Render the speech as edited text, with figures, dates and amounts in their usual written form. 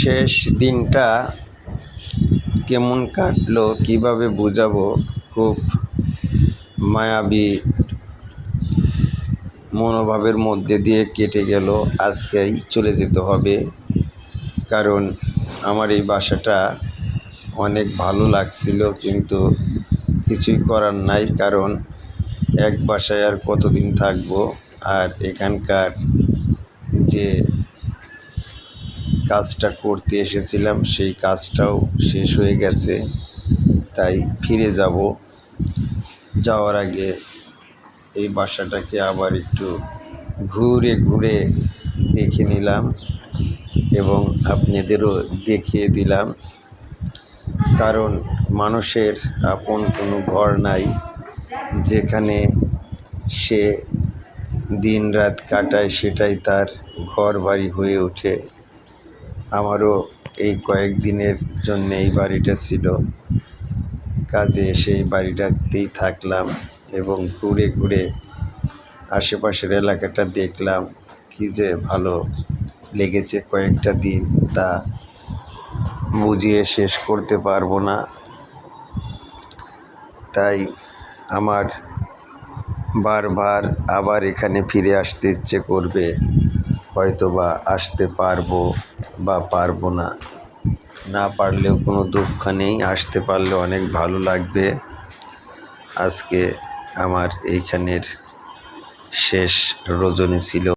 শেষ দিনটা কেমন কাটলো কিভাবে বোঝাবো, খুব মায়াবী মনোভাবের মধ্যে দিয়ে কেটে গেল। আজকেই চলে যেতে হবে, কারণ আমার এই বাসাটা অনেক ভালো লাগছিল, কিন্তু কিছুই করার নাই, কারণ এক বাসায় আর কতদিন থাকবো। আর এখানকার যে কাজটা করতে এসেছিলাম সেই কাজটাও শেষ হয়ে গেছে, তাই ফিরে যাব। যাওয়ার আগে এই বাসাটাকে আবার একটু ঘুরে ঘুরে দেখে নিলাম এবং আপনাদেরও দেখিয়ে দিলাম, কারণ মানুষের আপন কোনো ঘর নাই যেখানে সে দিন রাত কাটায়, সেটাই তার ঘর বাড়ি হয়ে ওঠে। আমারও এই কয়েকদিনের জন্য এই বাড়িটা ছিল, কাজে সেই বাড়িটাতেই থাকলাম এবং ঘুরে ঘুরে আশেপাশের এলাকাটা দেখলাম। কি যে ভালো লেগেছে কয়েকটা দিন, তা বুঝিয়ে শেষ করতে পারবো না। তাই আমার বারবার আবার এখানে ফিরে আসতে ইচ্ছে করবে, হয়তোবা আসতে পারবো বা পারবো না। না পারলেও কোনো দুঃখ নেই, আসতে পারলে অনেক ভালো লাগবে। আজকে আমার এইখানের শেষ রজনী ছিল।